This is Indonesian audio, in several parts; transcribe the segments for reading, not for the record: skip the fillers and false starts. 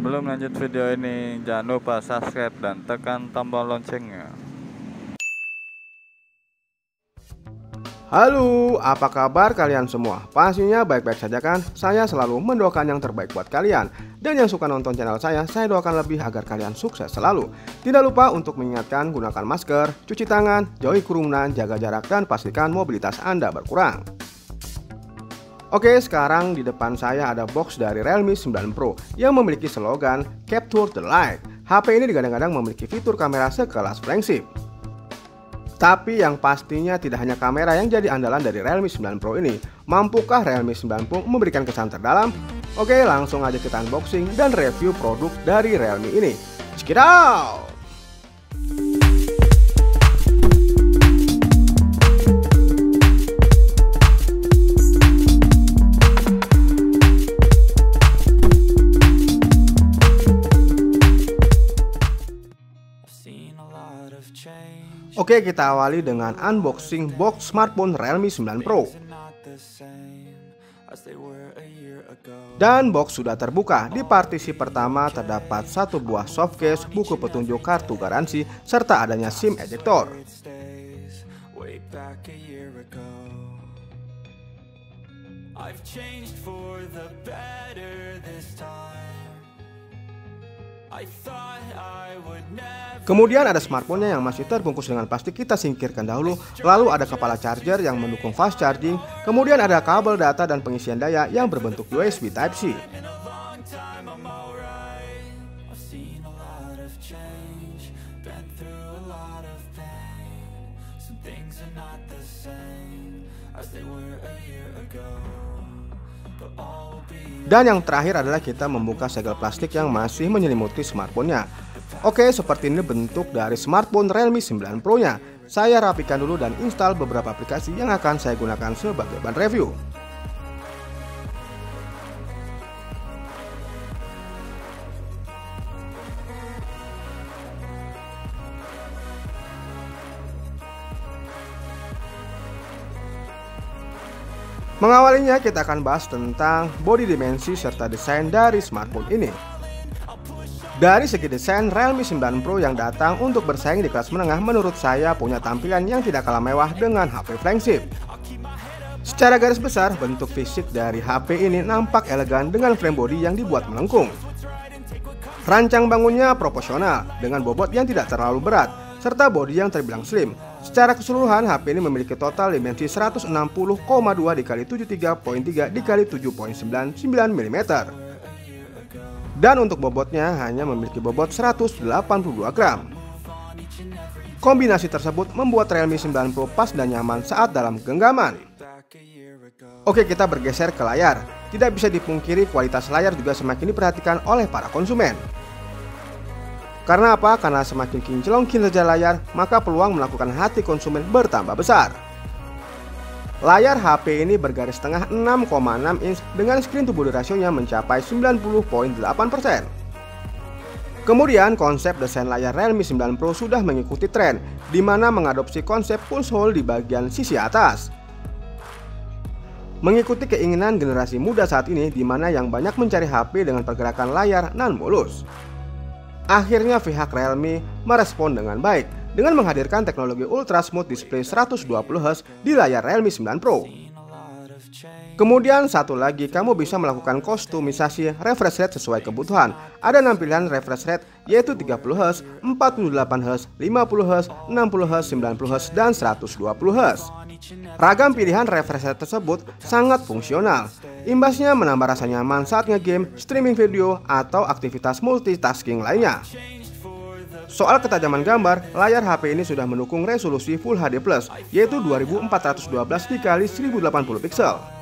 Sebelum lanjut video ini, jangan lupa subscribe dan tekan tombol loncengnya. Halo, apa kabar kalian semua? Pastinya baik-baik saja kan? Saya selalu mendoakan yang terbaik buat kalian. Dan yang suka nonton channel saya doakan lebih agar kalian sukses selalu. Tidak lupa untuk mengingatkan gunakan masker, cuci tangan, jauhi kerumunan, jaga jarak, dan pastikan mobilitas Anda berkurang. Oke, sekarang di depan saya ada box dari Realme 9 Pro yang memiliki slogan Capture the Light. HP ini digadang-gadang memiliki fitur kamera sekelas flagship. Tapi yang pastinya tidak hanya kamera yang jadi andalan dari Realme 9 Pro ini. Mampukah Realme 9 Pro memberikan kesan terdalam? Oke, langsung aja kita unboxing dan review produk dari Realme ini. Check it out! Oke, kita awali dengan unboxing box smartphone Realme 9 Pro. Dan box sudah terbuka. Di partisi pertama terdapat satu buah softcase, buku petunjuk, kartu garansi, serta adanya SIM ejector. Kemudian ada smartphone-nya yang masih terbungkus dengan plastik, kita singkirkan dahulu. Lalu ada kepala charger yang mendukung fast charging. Kemudian ada kabel data dan pengisian daya yang berbentuk USB Type-C. Dan yang terakhir adalah kita membuka segel plastik yang masih menyelimuti smartphone-nya. Oke, seperti ini bentuk dari smartphone Realme 9 Pro-nya. Saya rapikan dulu dan install beberapa aplikasi yang akan saya gunakan sebagai bahan review. Mengawalinya, kita akan bahas tentang body dimensi serta desain dari smartphone ini. Dari segi desain, Realme 9 Pro yang datang untuk bersaing di kelas menengah menurut saya punya tampilan yang tidak kalah mewah dengan HP flagship. Secara garis besar, bentuk fisik dari HP ini nampak elegan dengan frame body yang dibuat melengkung. Rancang bangunnya proporsional dengan bobot yang tidak terlalu berat, serta bodi yang terbilang slim. Secara keseluruhan, HP ini memiliki total dimensi 160,2 x 73.3 x 7.99 mm. Dan untuk bobotnya hanya memiliki bobot 182 gram. Kombinasi tersebut membuat Realme 9 Pro pas dan nyaman saat dalam genggaman. Oke, kita bergeser ke layar. Tidak bisa dipungkiri kualitas layar juga semakin diperhatikan oleh para konsumen. Karena apa? Karena semakin kinclong kinerja layar, maka peluang melakukan hati konsumen bertambah besar. Layar HP ini bergaris tengah 6,6 inch dengan screen to body rasionya mencapai 90.8%. Kemudian konsep desain layar Realme 9 Pro sudah mengikuti tren, di mana mengadopsi konsep punch hole di bagian sisi atas. Mengikuti keinginan generasi muda saat ini, di mana yang banyak mencari HP dengan pergerakan layar non mulus. Akhirnya pihak Realme merespon dengan baik dengan menghadirkan teknologi Ultra Smooth Display 120Hz di layar Realme 9 Pro. Kemudian satu lagi, kamu bisa melakukan kustomisasi refresh rate sesuai kebutuhan. Ada 6 pilihan refresh rate yaitu 30Hz, 48Hz, 50Hz, 60Hz, 90Hz, dan 120Hz. Ragam pilihan refresh rate tersebut sangat fungsional. Imbasnya menambah rasa nyaman saat ngegame, streaming video, atau aktivitas multitasking lainnya. Soal ketajaman gambar, layar HP ini sudah mendukung resolusi Full HD+, yaitu 2412 x 1080 pixel.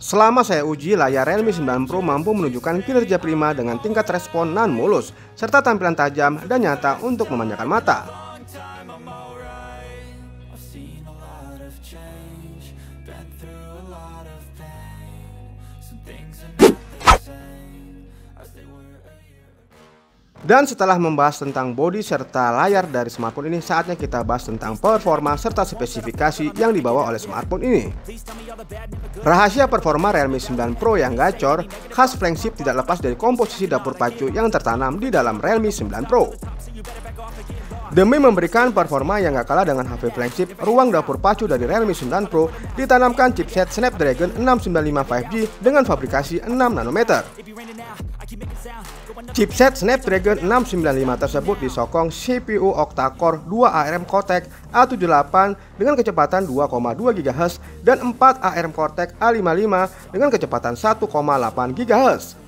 Selama saya uji, layar Realme 9 Pro mampu menunjukkan kinerja prima dengan tingkat respon non mulus, serta tampilan tajam dan nyata untuk memanjakan mata. Dan setelah membahas tentang bodi serta layar dari smartphone ini, saatnya kita bahas tentang performa serta spesifikasi yang dibawa oleh smartphone ini. Rahasia performa Realme 9 Pro yang gacor, khas flagship tidak lepas dari komposisi dapur pacu yang tertanam di dalam Realme 9 Pro. Demi memberikan performa yang gak kalah dengan HP flagship, ruang dapur pacu dari Realme 9 Pro ditanamkan chipset Snapdragon 695 5G dengan fabrikasi 6 nanometer. Chipset Snapdragon 695 tersebut disokong CPU octa-core 2 ARM Cortex A78 dengan kecepatan 2,2 GHz dan 4 ARM Cortex A55 dengan kecepatan 1,8 GHz.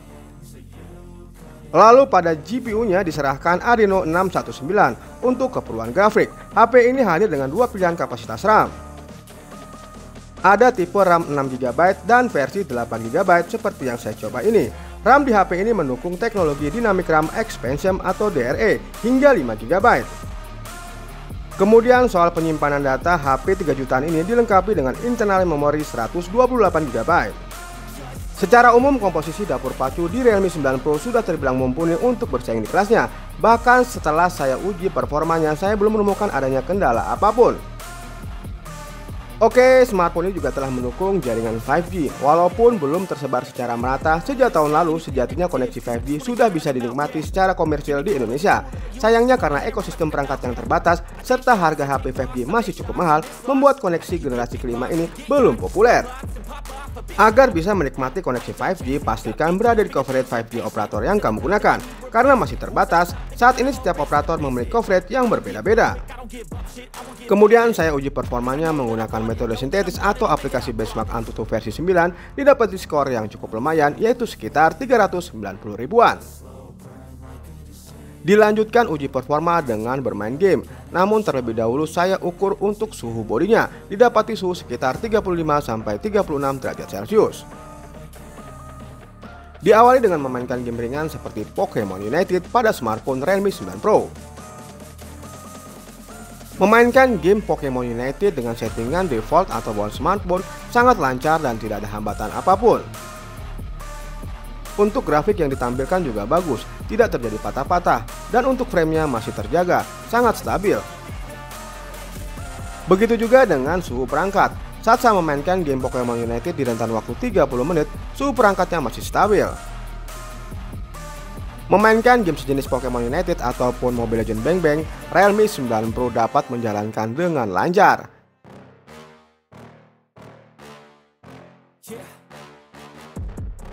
Lalu pada GPU-nya diserahkan Adreno 619 untuk keperluan grafik. HP ini hadir dengan dua pilihan kapasitas RAM. Ada tipe RAM 6GB dan versi 8GB seperti yang saya coba ini. RAM di HP ini mendukung teknologi Dynamic RAM Expansion atau DRE hingga 5GB. Kemudian soal penyimpanan data, HP 3 jutaan ini dilengkapi dengan internal memory 128GB. Secara umum komposisi dapur pacu di Realme 9 Pro sudah terbilang mumpuni untuk bersaing di kelasnya. Bahkan setelah saya uji performanya, saya belum menemukan adanya kendala apapun. Oke, smartphone ini juga telah mendukung jaringan 5G. Walaupun belum tersebar secara merata, sejak tahun lalu sejatinya koneksi 5G sudah bisa dinikmati secara komersial di Indonesia. Sayangnya karena ekosistem perangkat yang terbatas serta harga HP 5G masih cukup mahal, membuat koneksi generasi kelima ini belum populer. Agar bisa menikmati koneksi 5G, pastikan berada di coverage 5G operator yang kamu gunakan. Karena masih terbatas, saat ini setiap operator memiliki coverage yang berbeda-beda. Kemudian saya uji performanya menggunakan metode sintetis atau aplikasi benchmark Antutu versi 9, didapati skor yang cukup lumayan, yaitu sekitar 390 ribuan. Dilanjutkan uji performa dengan bermain game. Namun terlebih dahulu saya ukur untuk suhu bodinya, didapati suhu sekitar 35-36 derajat Celcius. Diawali dengan memainkan game ringan seperti Pokemon United pada smartphone Realme 9 Pro. Memainkan game Pokemon United dengan settingan default atau bawaan smartphone sangat lancar dan tidak ada hambatan apapun. Untuk grafik yang ditampilkan juga bagus, tidak terjadi patah-patah, dan untuk framenya masih terjaga, sangat stabil. Begitu juga dengan suhu perangkat. Saat saya memainkan game Pokemon United di rentan waktu 30 menit, suhu perangkatnya masih stabil. Memainkan game sejenis Pokemon United ataupun Mobile Legends Bang Bang, Realme 9 Pro dapat menjalankan dengan lancar.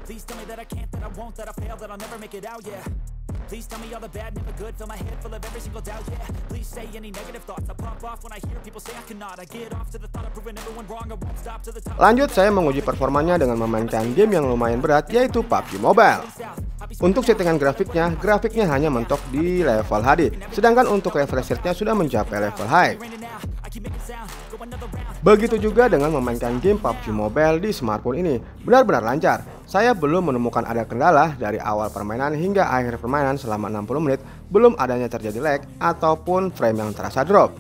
Please tell me that I can't, that I won't, that I fail, that I'll never make it out, yeah. Please tell me all the bad, never good, fill my head full of every single doubt, yeah. Please say any negative thoughts, I pop off when I hear people say I cannot. I get off to the thought of proving everyone wrong, I won't stop to the top. Lanjut, saya menguji performanya dengan memainkan game yang lumayan berat, yaitu PUBG Mobile. Untuk settingan grafiknya hanya mentok di level HD, sedangkan untuk refresh rate-nya sudah mencapai level high. Begitu juga dengan memainkan game PUBG Mobile di smartphone ini, benar-benar lancar. Saya belum menemukan ada kendala dari awal permainan hingga akhir permainan selama 60 menit, belum adanya terjadi lag ataupun frame yang terasa drop.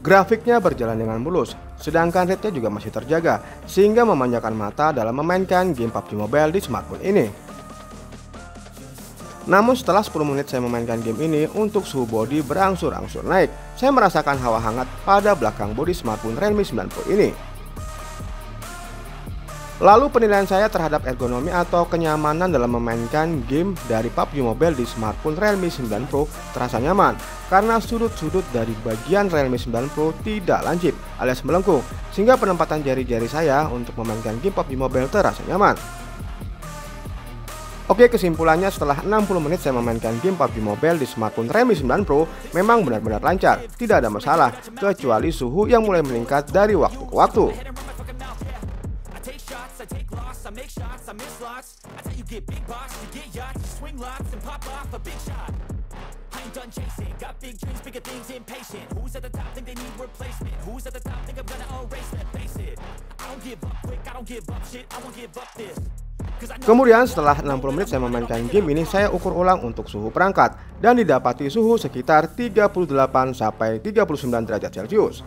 Grafiknya berjalan dengan mulus, sedangkan rate-nya juga masih terjaga, sehingga memanjakan mata dalam memainkan game PUBG Mobile di smartphone ini. Namun setelah 10 menit saya memainkan game ini, untuk suhu bodi berangsur-angsur naik. Saya merasakan hawa hangat pada belakang bodi smartphone Realme 9 Pro ini. Lalu penilaian saya terhadap ergonomi atau kenyamanan dalam memainkan game dari PUBG Mobile di smartphone Realme 9 Pro terasa nyaman, karena sudut-sudut dari bagian Realme 9 Pro tidak lancip alias melengkung, sehingga penempatan jari-jari saya untuk memainkan game PUBG Mobile terasa nyaman. Oke, kesimpulannya setelah 60 menit saya memainkan game PUBG Mobile di smartphone Realme 9 Pro memang benar-benar lancar, tidak ada masalah, kecuali suhu yang mulai meningkat dari waktu ke waktu. Kemudian setelah 60 menit saya memainkan game ini, saya ukur ulang untuk suhu perangkat dan didapati suhu sekitar 38-39 derajat Celcius.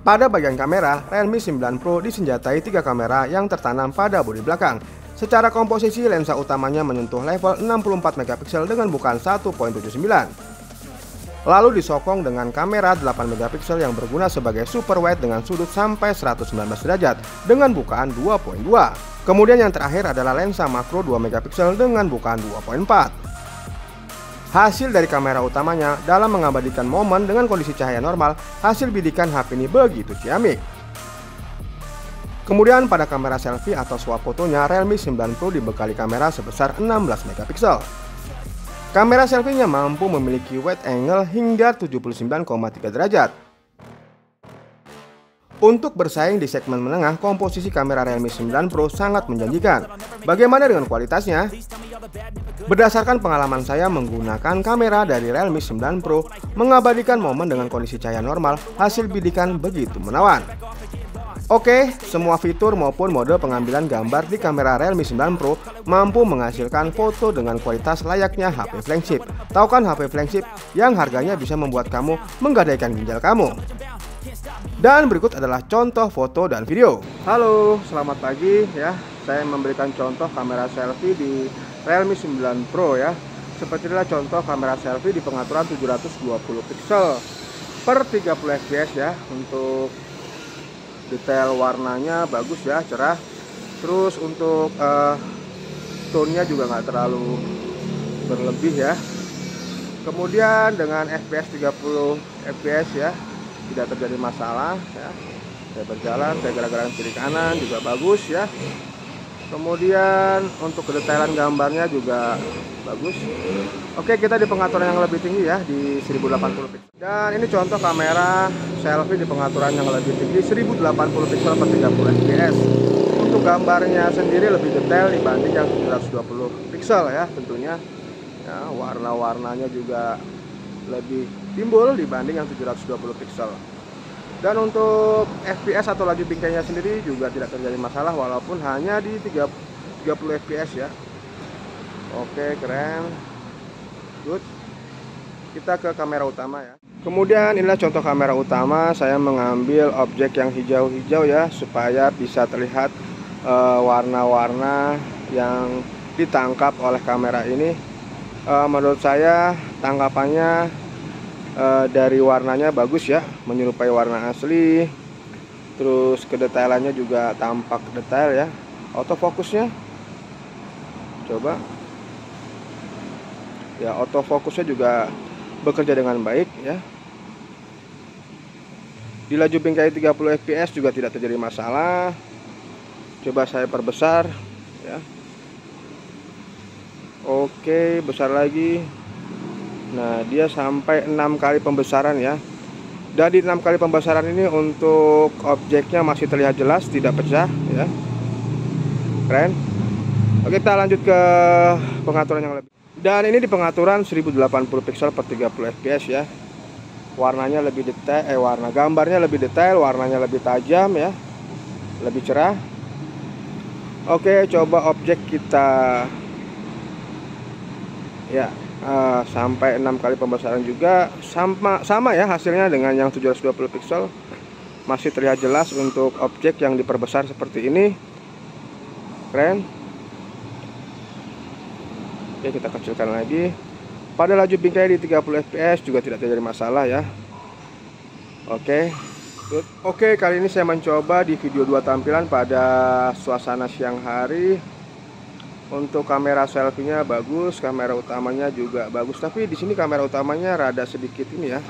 Pada bagian kamera, Realme 9 Pro disenjatai 3 kamera yang tertanam pada bodi belakang. Secara komposisi, lensa utamanya menyentuh level 64 megapiksel dengan bukaan 1.79. Lalu disokong dengan kamera 8 megapiksel yang berguna sebagai super wide dengan sudut sampai 119 derajat dengan bukaan 2.2. Kemudian yang terakhir adalah lensa makro 2 megapiksel dengan bukaan 2.4. Hasil dari kamera utamanya dalam mengabadikan momen dengan kondisi cahaya normal, hasil bidikan HP ini begitu ciamik. Kemudian pada kamera selfie atau swap fotonya, Realme 9 Pro dibekali kamera sebesar 16 megapiksel. Kamera selfie-nya mampu memiliki wide angle hingga 79,3 derajat. Untuk bersaing di segmen menengah, komposisi kamera Realme 9 Pro sangat menjanjikan. Bagaimana dengan kualitasnya? Berdasarkan pengalaman saya menggunakan kamera dari Realme 9 Pro, mengabadikan momen dengan kondisi cahaya normal, hasil bidikan begitu menawan. Oke, semua fitur maupun mode pengambilan gambar di kamera Realme 9 Pro mampu menghasilkan foto dengan kualitas layaknya HP flagship. Tahu kan HP flagship yang harganya bisa membuat kamu menggadaikan ginjal kamu? Dan berikut adalah contoh foto dan video. Halo, selamat pagi ya. Saya memberikan contoh kamera selfie di Realme 9 Pro ya. Seperti inilah contoh kamera selfie di pengaturan 720 pixel per 30 fps ya. Untuk detail warnanya bagus ya, cerah. Terus untuk tone-nya juga nggak terlalu berlebih ya. Kemudian dengan fps 30 fps ya, tidak terjadi masalah ya. Saya berjalan, saya gerak-gerak kiri kanan juga bagus ya. Kemudian untuk kedetailan gambarnya juga bagus. Oke, kita di pengaturan yang lebih tinggi ya, di 1080 pixel. Dan ini contoh kamera selfie di pengaturan yang lebih tinggi 1080 pixel per 30 fps. Untuk gambarnya sendiri lebih detail dibanding yang 720 pixel ya tentunya. Ya, warna-warnanya juga lebih timbul dibanding yang 720 pixel. Dan untuk FPS atau laju bingkainya sendiri juga tidak terjadi masalah walaupun hanya di 30 fps ya. Oke, keren. Good. Kita ke kamera utama ya. Kemudian inilah contoh kamera utama. Saya mengambil objek yang hijau-hijau ya, supaya bisa terlihat warna-warna yang ditangkap oleh kamera ini. Menurut saya tangkapannya dari warnanya bagus ya, menyerupai warna asli. Terus kedetailannya juga tampak detail ya. Autofokusnya coba ya, autofokusnya juga bekerja dengan baik ya. Di laju bingkai 30 fps juga tidak terjadi masalah. Coba saya perbesar ya. Oke, besar lagi. Nah, dia sampai 6 kali pembesaran ya. Dari 6 kali pembesaran ini untuk objeknya masih terlihat jelas, tidak pecah ya. Keren. Oke, kita lanjut ke pengaturan yang lebih. Dan ini di pengaturan 1080 pixel per 30 fps ya. Warnanya lebih detail, warna gambarnya lebih detail, warnanya lebih tajam ya. Lebih cerah. Oke, coba objek kita ya. Sampai 6 kali pembesaran juga sama ya hasilnya dengan yang 720 pixel. Masih terlihat jelas untuk objek yang diperbesar seperti ini. Keren. Oke, kita kecilkan lagi. Pada laju bingkai di 30 fps juga tidak terjadi masalah ya. Oke. Oke, kali ini saya mencoba di video 2 tampilan pada suasana siang hari. Untuk kamera selfie-nya bagus, kamera utamanya juga bagus. Tapi di sini kamera utamanya rada sedikit ini ya,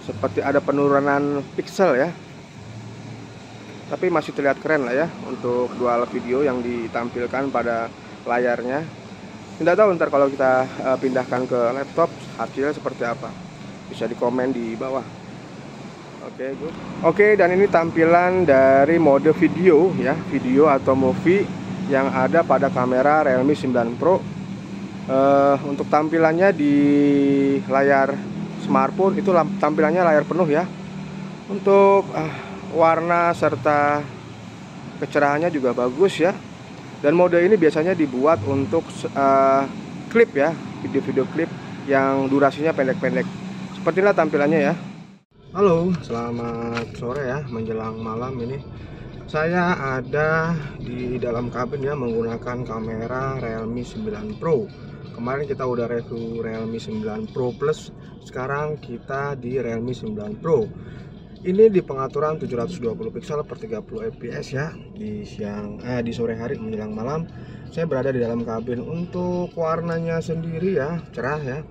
seperti ada penurunan pixel ya. Tapi masih terlihat keren lah ya untuk dual video yang ditampilkan pada layarnya. Tidak tahu ntar kalau kita pindahkan ke laptop hasilnya seperti apa. Bisa di komen di bawah. Oke, good. Oke, dan ini tampilan dari mode video ya, video atau movie yang ada pada kamera Realme 9 Pro. Untuk tampilannya di layar smartphone itu tampilannya layar penuh ya. Untuk warna serta kecerahannya juga bagus ya. Dan mode ini biasanya dibuat untuk klip ya, video-video klip yang durasinya pendek-pendek. Seperti inilah tampilannya ya. Halo, selamat sore ya, menjelang malam ini. Saya ada di dalam kabin ya, menggunakan kamera Realme 9 Pro. Kemarin kita udah review Realme 9 Pro Plus, sekarang kita di Realme 9 Pro. Ini di pengaturan 720 pixel per 30 fps ya, di sore hari menjelang malam. Saya berada di dalam kabin. Untuk warnanya sendiri ya, cerah ya.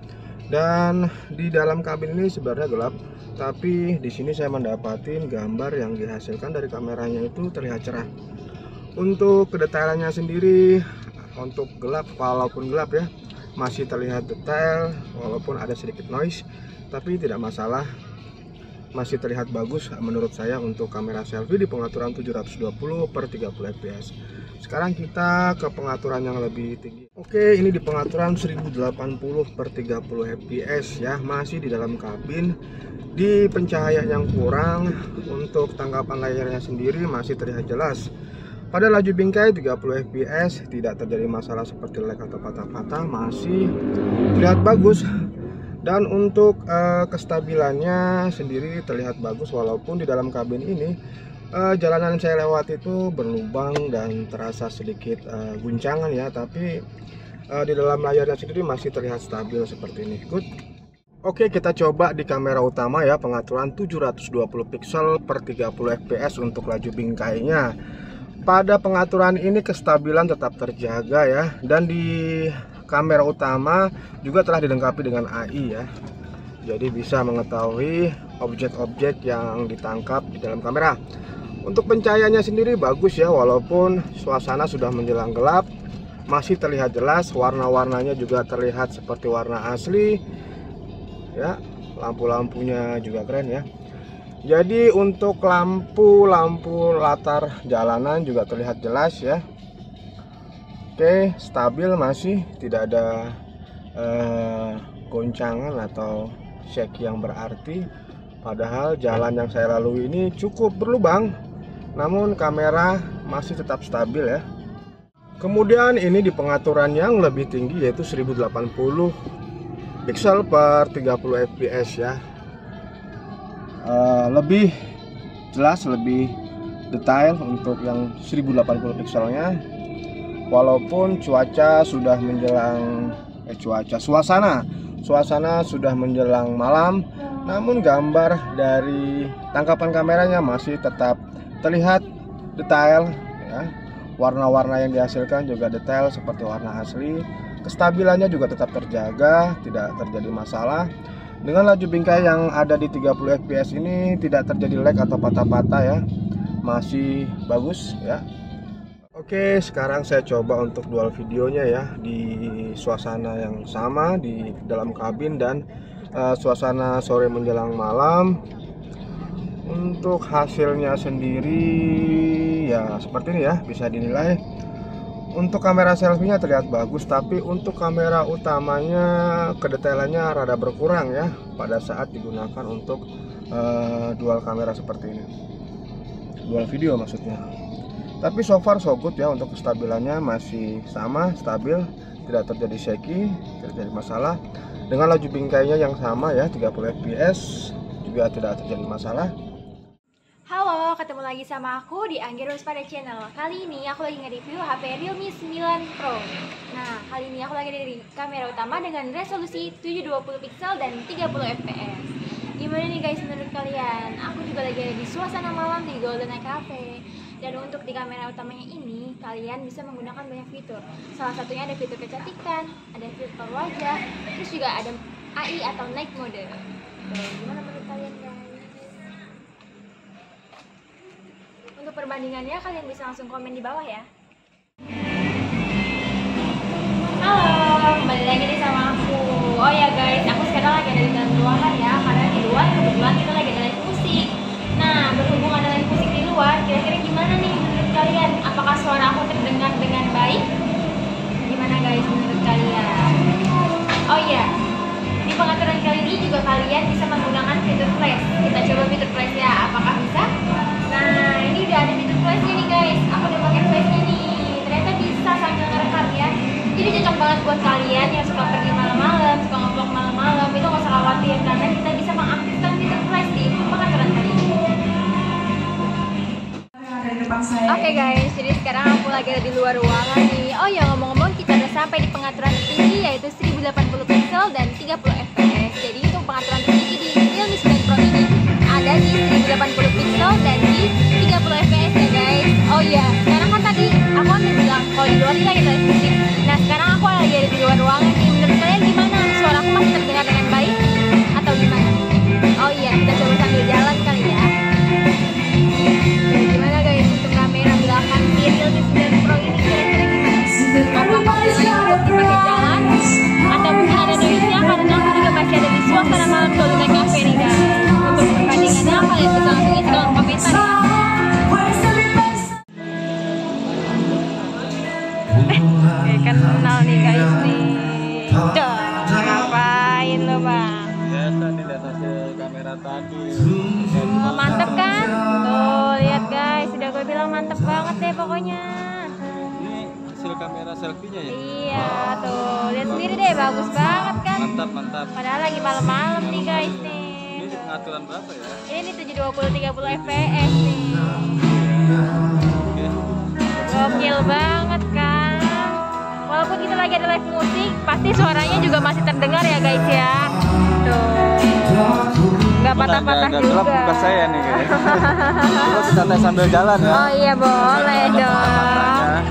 Dan di dalam kabin ini sebenarnya gelap, tapi di sini saya mendapatkan gambar yang dihasilkan dari kameranya itu terlihat cerah. Untuk kedetailannya sendiri, untuk gelap, walaupun gelap ya, masih terlihat detail walaupun ada sedikit noise, tapi tidak masalah, masih terlihat bagus menurut saya untuk kamera selfie di pengaturan 720 per 30 fps. Sekarang kita ke pengaturan yang lebih tinggi. Oke, ini di pengaturan 1080 per 30 fps ya, masih di dalam kabin. Di pencahayaan yang kurang, untuk tangkapan layarnya sendiri masih terlihat jelas. Pada laju bingkai 30 fps tidak terjadi masalah seperti lag atau patah-patah, masih terlihat bagus. Dan untuk kestabilannya sendiri terlihat bagus, walaupun di dalam kabin ini jalanan saya lewat itu berlubang dan terasa sedikit guncangan ya, tapi di dalam layarnya sendiri masih terlihat stabil seperti ini. Good. Oke, kita coba di kamera utama ya, pengaturan 720 pixel per 30 fps untuk laju bingkainya. Pada pengaturan ini kestabilan tetap terjaga ya, dan di kamera utama juga telah dilengkapi dengan AI ya, jadi bisa mengetahui objek-objek yang ditangkap di dalam kamera. Untuk pencahayaannya sendiri bagus ya, walaupun suasana sudah menjelang gelap, masih terlihat jelas. Warna-warnanya juga terlihat seperti warna asli ya, lampu-lampunya juga keren ya. Jadi untuk lampu latar jalanan juga terlihat jelas ya. Oke, stabil, masih tidak ada goncangan atau shake yang berarti. Padahal jalan yang saya lalui ini cukup berlubang, namun kamera masih tetap stabil ya. Kemudian ini di pengaturan yang lebih tinggi, yaitu 1080 pixel per 30 fps ya. Lebih jelas, lebih detail untuk yang 1080 pixelnya. Walaupun cuaca sudah menjelang suasana sudah menjelang malam, namun gambar dari tangkapan kameranya masih tetap terlihat detail ya. Warna-warna yang dihasilkan juga detail seperti warna asli. Kestabilannya juga tetap terjaga, tidak terjadi masalah. Dengan laju bingkai yang ada di 30 fps ini tidak terjadi lag atau patah-patah ya, masih bagus ya. Oke, sekarang saya coba untuk dual videonya ya, di suasana yang sama di dalam kabin dan suasana sore menjelang malam. Untuk hasilnya sendiri ya seperti ini ya, bisa dinilai. Untuk kamera selfie-nya terlihat bagus, tapi untuk kamera utamanya kedetailannya rada berkurang ya pada saat digunakan untuk dual kamera seperti ini, dual video maksudnya. Tapi so far so good ya, untuk kestabilannya masih sama, stabil, tidak terjadi shaky, tidak terjadi masalah. Dengan laju bingkainya yang sama ya, 30 fps juga tidak terjadi masalah. Halo, ketemu lagi sama aku di Angger Waspada Channel. Kali ini aku lagi nge-review HP Realme 9 Pro. Nah, kali ini aku lagi dari kamera utama dengan resolusi 720 pixel dan 30 fps. Gimana nih guys menurut kalian? Aku juga lagi ada di suasana malam di Golden Eye Cafe. Dan untuk di kamera utamanya ini, kalian bisa menggunakan banyak fitur. Salah satunya ada fitur kecantikan, ada fitur wajah, terus juga ada AI atau night mode. Gimana menurut kalian guys? Untuk perbandingannya kalian bisa langsung komen di bawah ya. Halo, kembali lagi nih sama aku. Oh ya guys, aku sekarang lagi ada di dalam ruangan ya, karena di luar kebetulan kita lagi ada live musik. Nah, berhubung ada live musik di luar, kira-kira gimana nih menurut kalian? Apakah suara aku terdengar dengan baik? Gimana guys menurut kalian? Oh iya, di pengaturan kali ini juga kalian bisa menggunakan fitur flash. Kita coba fitur flash ya, apakah bisa? Nah, ini udah ada fitur flashnya nih guys. Aku udah pakai flashnya nih. Ternyata bisa sambil ngerekam ya. Jadi cocok banget buat kalian yang suka pergi malam-malam, suka ngevlog malam-malam. Itu nggak usah khawatir karena kita bisa mengaktifkan fitur flash di lagi ada di luar ruangan nih. Oh ya, ngomong-ngomong kita udah sampai di pengaturan tertinggi yaitu 1080 pixel dan 30 fps. Jadi untuk pengaturan tertinggi di Realme 9 Pro ini ada di 1080 pixel dan di 30 fps ya guys. Oh iya, sekarang kan tadi aku udah bilang kalau di luar ini lagi live musik. Nah sekarang aku lagi ada di luar ruangan nih. Menurut kalian gimana? Suara aku masih terdengar dengan baik atau gimana? Oh iya, kita coba sambil jalan kali ya. Gimana guys untuk kamera belakang di Realme 9 Pro ini kira-kira gimana? Apakah cocok dipakai jalan atau mungkin ada noise-nya karena aku juga masih ada di suasana malam Dolby Cafe nih guys. Untuk perbandingannya kalian bisa langsung isi kolom komentar ya. Kenal nih guys nih. Duh, ngapain lo bang? Biasa dilihat hasil kamera tadi. Mantep kan? Tuh lihat guys, udah gue bilang mantep banget deh pokoknya. Ini hasil kamera selfie-nya ya? Iya tuh, lihat sendiri deh, bagus banget kan? Mantap, mantap. Padahal lagi malam-malam nih guys nih. Ini di pengaturan berapa ya? Ini 720 30 fps nih. Oke. Gokil banget kan? Walaupun kita lagi ada live musik, pasti suaranya juga masih terdengar ya guys ya. Tuh. Nggak patah-patah agak juga. gelap muka saya nih kayaknya. Terus kita sambil jalan ya. Oh iya boleh dong.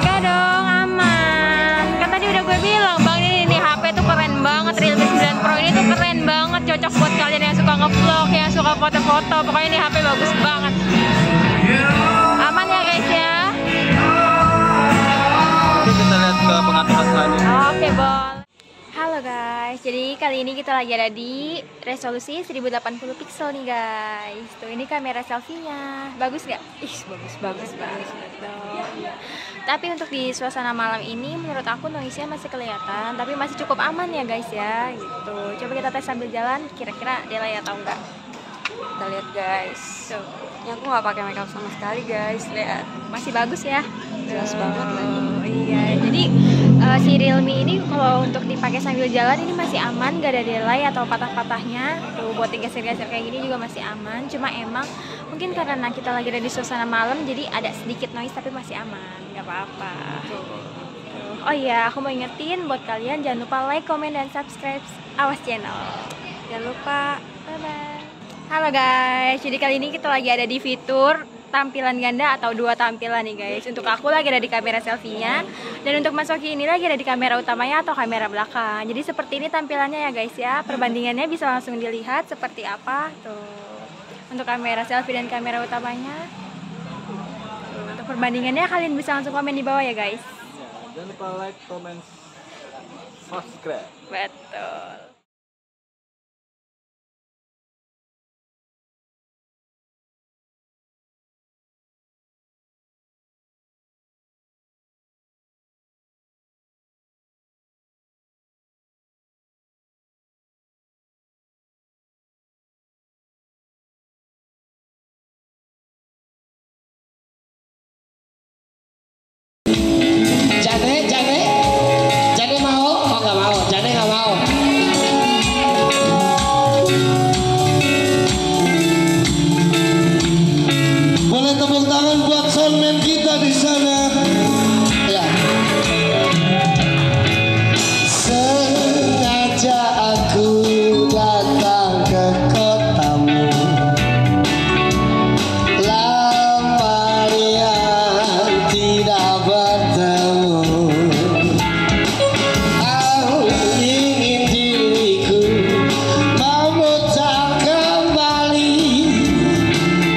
Enggak dong, aman. Kan tadi udah gue bilang bang, ini HP tuh keren banget. Realme 9 Pro ini tuh keren banget. Cocok buat kalian yang suka nge-vlog, yang suka foto-foto. Pokoknya ini HP bagus banget. Aman ya guys ya. Oke, kita lihat ke pengaturan selanjutnya. Oke boleh. Halo guys, jadi kali ini kita lagi ada di resolusi 1080 pixel nih guys. Tuh ini kamera selfie-nya. Bagus nggak? Ih, bagus banget dong. Tapi untuk di suasana malam ini menurut aku noise-nya masih kelihatan, tapi masih cukup aman ya guys ya, gitu. Coba kita tes sambil jalan, kira-kira delay atau enggak. Kita lihat guys. Tuh, Ya aku nggak pakai makeup sama sekali guys, lihat masih bagus ya. jelas banget lagi. Oh iya, jadi si Realme ini kalau untuk dipakai sambil jalan ini masih aman, gak ada delay atau patah-patahnya. Tuh buat digeser-geser kayak gini juga masih aman. Cuma emang mungkin karena kita lagi ada di suasana malam, jadi ada sedikit noise tapi masih aman, nggak apa-apa. Oh iya, aku mau ingetin buat kalian jangan lupa like, comment, dan subscribe Awas Channel. Jangan lupa. Bye-bye. Halo guys, jadi kali ini kita lagi ada di fitur tampilan ganda atau dua tampilan nih guys. Untuk aku lagi ada di kamera selfie-nya, dan untuk Mas Oki ini lagi ada di kamera utamanya atau kamera belakang. Jadi seperti ini tampilannya ya guys ya. Perbandingannya bisa langsung dilihat seperti apa tuh. Untuk kamera selfie dan kamera utamanya. Untuk perbandingannya kalian bisa langsung komen di bawah ya guys. Jangan lupa like, comment, subscribe. Betul. Jane mau? Oh nggak mau, Jane nggak mau. Boleh tepuk tangan buat soundman kita di sana. Ya. Sengaja aku datang ke kotamu. Lama yang tidak bertemu. Aku ingin diriku memutar kembali,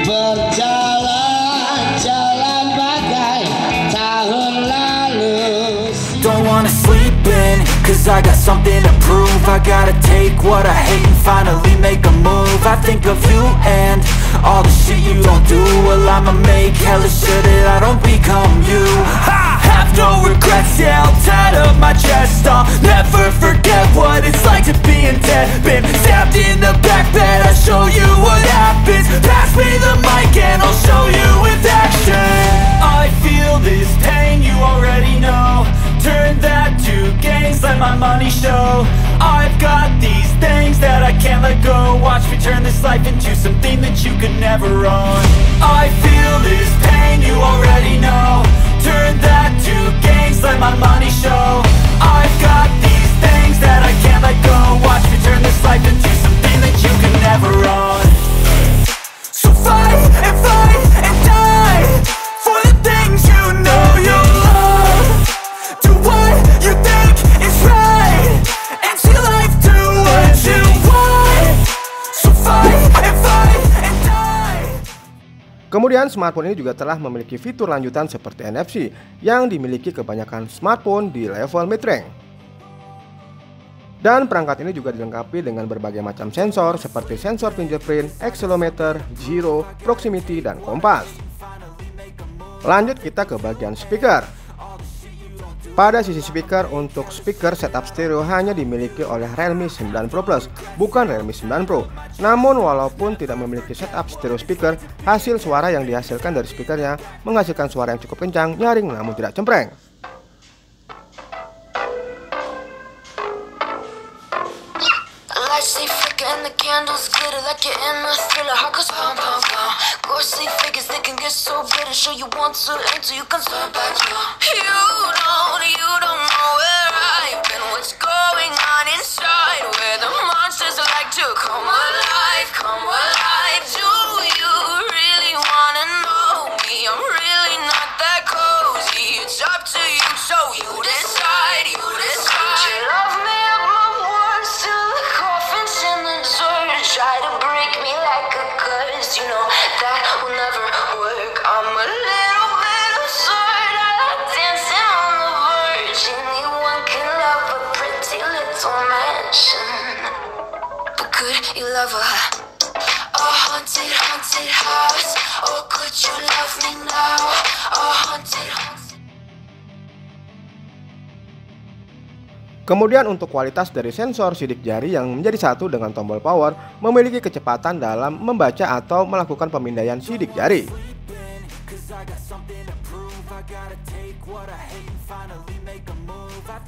berjalan-jalan bagai tahun lalu. Don't wanna sleep in, cause I got something to prove. I gotta take what I hate and finally make a move. I think of you and all the shit you don't do. Well, I'ma make hella sure that I don't become you. I have no regrets, yeah, I'll tie up my chest. I'll never forget what it's like to be in debt. Been stabbed in the back bed, I'll show you what happens. Pass me the mic and I'll show you with action. I feel this pain, you already know. Turn that to gains, let my money show. I've got these things that I can't let go. Watch me turn this life into something that you could never own. I feel this pain, you already know. Turn that to gains, let my money show. I've got these things that I can't let go. Watch me turn this life into something that you could never own. So fight and die for the things you know you love. Do what you think is right and see life do what you want. So fight and die. Kemudian smartphone ini juga telah memiliki fitur lanjutan seperti NFC yang dimiliki kebanyakan smartphone di level mid-range. Dan perangkat ini juga dilengkapi dengan berbagai macam sensor seperti sensor fingerprint, accelerometer, gyro, proximity, dan kompas. Lanjut kita ke bagian speaker. Pada sisi speaker, untuk speaker setup stereo hanya dimiliki oleh Realme 9 Pro Plus, bukan Realme 9 Pro. Namun walaupun tidak memiliki setup stereo speaker, hasil suara yang dihasilkan dari speakernya menghasilkan suara yang cukup kencang, nyaring namun tidak cempreng. Lights stay flicker and the candles glitter like you're in a thriller. Heart goes pound, pound, pound. Ghostly figures, they can get so bitter. Sure you want to enter, you can turn back now. You don't know where I've been. What's going on inside? Where the monsters like to come alive, come alive. Do you really wanna know me? I'm really not that cozy. It's up to you, so you decide, you decide. You love me up my words till the coffin's in the dirt. Try to break me like a curse, you know that will never work. I'm a little bit absurd. I like dancing on the verge. Anyone can love a pretty little mansion, but could you love a haunted, haunted house? Or could you love me now? A haunted, haunted. Kemudian untuk kualitas dari sensor sidik jari yang menjadi satu dengan tombol power, memiliki kecepatan dalam membaca atau melakukan pemindaian sidik jari.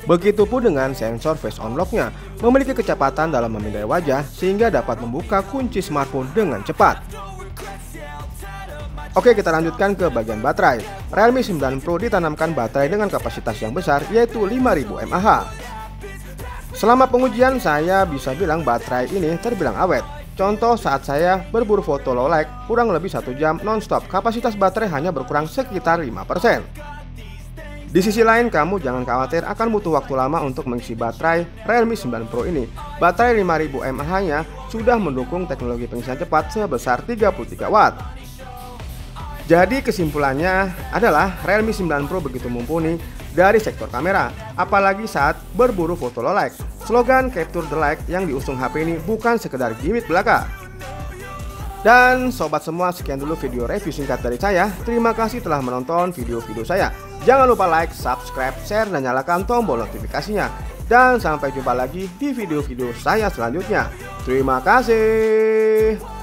Begitupun dengan sensor face unlock-nya, memiliki kecepatan dalam memindai wajah sehingga dapat membuka kunci smartphone dengan cepat. Oke, kita lanjutkan ke bagian baterai. Realme 9 Pro ditanamkan baterai dengan kapasitas yang besar yaitu 5000 mAh. Selama pengujian saya bisa bilang baterai ini terbilang awet. Contoh saat saya berburu foto low light kurang lebih 1 jam non-stop, kapasitas baterai hanya berkurang sekitar 5%. Di sisi lain, kamu jangan khawatir akan butuh waktu lama untuk mengisi baterai Realme 9 Pro ini. Baterai 5000 mAh-nya sudah mendukung teknologi pengisian cepat sebesar 33 watt. Jadi kesimpulannya adalah Realme 9 Pro begitu mumpuni dari sektor kamera, apalagi saat berburu foto low light. Slogan Capture the Light yang diusung HP ini bukan sekedar gimmick belaka. Dan sobat semua, sekian dulu video review singkat dari saya. Terima kasih telah menonton video-video saya. Jangan lupa like, subscribe, share, dan nyalakan tombol notifikasinya. Dan sampai jumpa lagi di video-video saya selanjutnya. Terima kasih.